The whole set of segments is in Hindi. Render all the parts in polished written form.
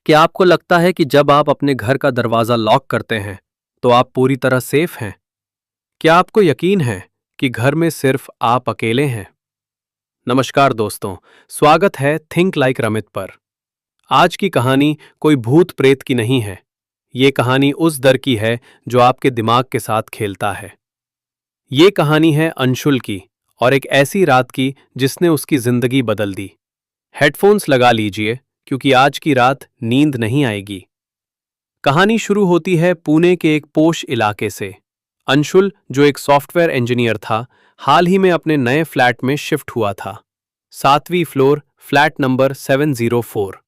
क्या आपको लगता है कि जब आप अपने घर का दरवाजा लॉक करते हैं तो आप पूरी तरह सेफ हैं? क्या आपको यकीन है कि घर में सिर्फ आप अकेले हैं? नमस्कार दोस्तों, स्वागत है थिंक लाइक रमित पर। आज की कहानी कोई भूत प्रेत की नहीं है। ये कहानी उस डर की है जो आपके दिमाग के साथ खेलता है। ये कहानी है अंशुल की और एक ऐसी रात की जिसने उसकी जिंदगी बदल दी। हेडफोन्स लगा लीजिए क्योंकि आज की रात नींद नहीं आएगी। कहानी शुरू होती है पुणे के एक पोश इलाके से। अंशुल, जो एक सॉफ्टवेयर इंजीनियर था, हाल ही में अपने नए फ्लैट में शिफ्ट हुआ था। 7वीं फ्लोर, फ्लैट नंबर 704।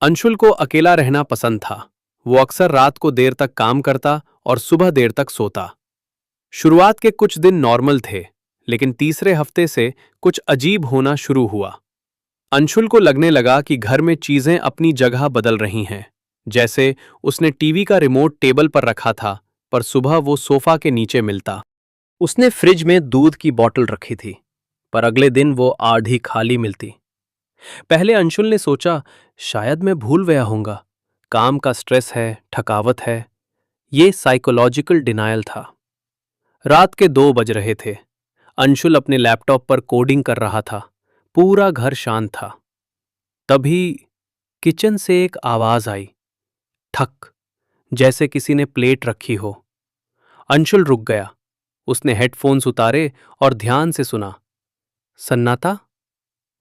अंशुल को अकेला रहना पसंद था। वो अक्सर रात को देर तक काम करता और सुबह देर तक सोता। शुरुआत के कुछ दिन नॉर्मल थे, लेकिन तीसरे हफ्ते से कुछ अजीब होना शुरू हुआ। अंशुल को लगने लगा कि घर में चीजें अपनी जगह बदल रही हैं। जैसे उसने टीवी का रिमोट टेबल पर रखा था, पर सुबह वो सोफा के नीचे मिलता। उसने फ्रिज में दूध की बोतल रखी थी, पर अगले दिन वो आधी खाली मिलती। पहले अंशुल ने सोचा, शायद मैं भूल गया होऊंगा। काम का स्ट्रेस है, थकावट है। ये साइकोलॉजिकल डिनायल था। रात के 2 बज रहे थे। अंशुल अपने लैपटॉप पर कोडिंग कर रहा था। पूरा घर शांत था। तभी किचन से एक आवाज आई, ठक, जैसे किसी ने प्लेट रखी हो। अंशुल रुक गया। उसने हेडफोन्स उतारे और ध्यान से सुना। सन्नाटा।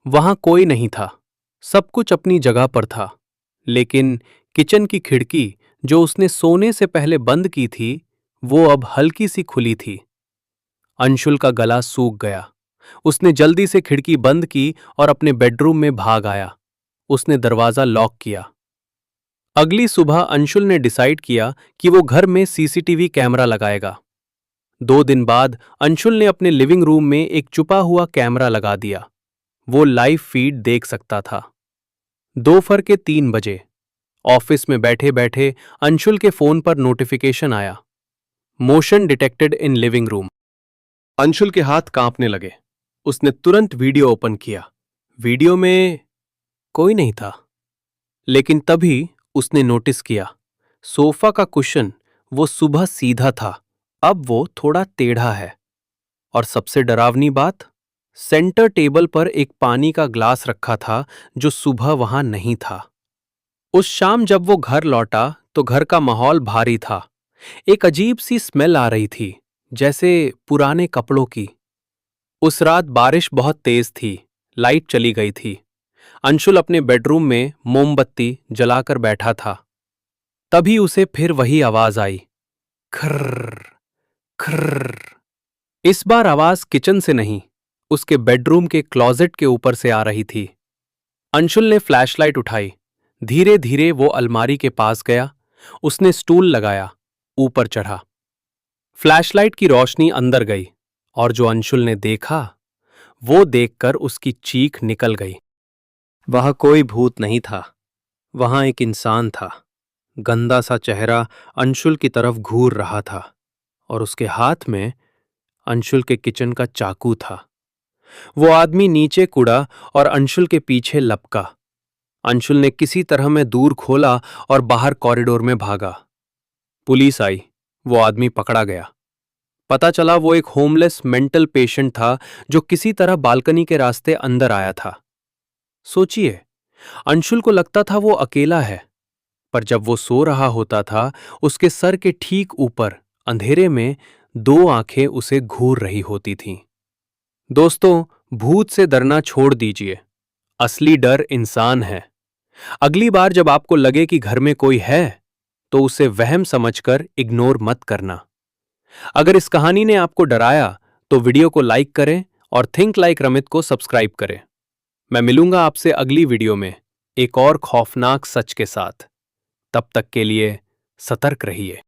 वहां कोई नहीं था। सब कुछ अपनी जगह पर था, लेकिन किचन की खिड़की जो उसने सोने से पहले बंद की थी, वो अब हल्की सी खुली थी। अंशुल का गला सूख गया। उसने जल्दी से खिड़की बंद की और अपने बेडरूम में भाग आया। उसने दरवाजा लॉक किया। अगली सुबह अंशुल ने डिसाइड किया कि वो घर में सीसीटीवी कैमरा लगाएगा। 2 दिन बाद अंशुल ने अपने लिविंग रूम में एक छुपा हुआ कैमरा लगा दिया। वो लाइव फीड देख सकता था। दोपहर के 3 बजे ऑफिस में बैठे बैठे अंशुल के फोन पर नोटिफिकेशन आया, motion detected in living room. Anshul के हाथ कांपने लगे। उसने तुरंत वीडियो ओपन किया। वीडियो में कोई नहीं था, लेकिन तभी उसने नोटिस किया, सोफा का कुशन वो सुबह सीधा था, अब वो थोड़ा टेढ़ा है। और सबसे डरावनी बात, सेंटर टेबल पर एक पानी का ग्लास रखा था जो सुबह वहां नहीं था। उस शाम जब वो घर लौटा तो घर का माहौल भारी था। एक अजीब सी स्मेल आ रही थी, जैसे पुराने कपड़ों की। उस रात बारिश बहुत तेज थी। लाइट चली गई थी। अंशुल अपने बेडरूम में मोमबत्ती जलाकर बैठा था। तभी उसे फिर वही आवाज आई, खर्र खर्र। इस बार आवाज किचन से नहीं, उसके बेडरूम के क्लोजेट के ऊपर से आ रही थी। अंशुल ने फ्लैशलाइट उठाई। धीरे धीरे वो अलमारी के पास गया। उसने स्टूल लगाया, ऊपर चढ़ा। फ्लैशलाइट की रोशनी अंदर गई और जो अंशुल ने देखा, वो देखकर उसकी चीख निकल गई। वह कोई भूत नहीं था। वहां एक इंसान था। गंदा सा चेहरा अंशुल की तरफ घूर रहा था और उसके हाथ में अंशुल के किचन का चाकू था। वो आदमी नीचे कूदा और अंशुल के पीछे लपका। अंशुल ने किसी तरह में दूर खोला और बाहर कॉरिडोर में भागा। पुलिस आई। वो आदमी पकड़ा गया। पता चला वो एक होमलेस मेंटल पेशेंट था जो किसी तरह बालकनी के रास्ते अंदर आया था। सोचिए, अंशुल को लगता था वो अकेला है, पर जब वो सो रहा होता था, उसके सर के ठीक ऊपर अंधेरे में 2 आंखें उसे घूर रही होती थीं। दोस्तों, भूत से डरना छोड़ दीजिए। असली डर इंसान है। अगली बार जब आपको लगे कि घर में कोई है, तो उसे वहम समझकर इग्नोर मत करना। अगर इस कहानी ने आपको डराया, तो वीडियो को लाइक करें और थिंक लाइक रमित को सब्सक्राइब करें। मैं मिलूंगा आपसे अगली वीडियो में एक और खौफनाक सच के साथ। तब तक के लिए सतर्क रहिए।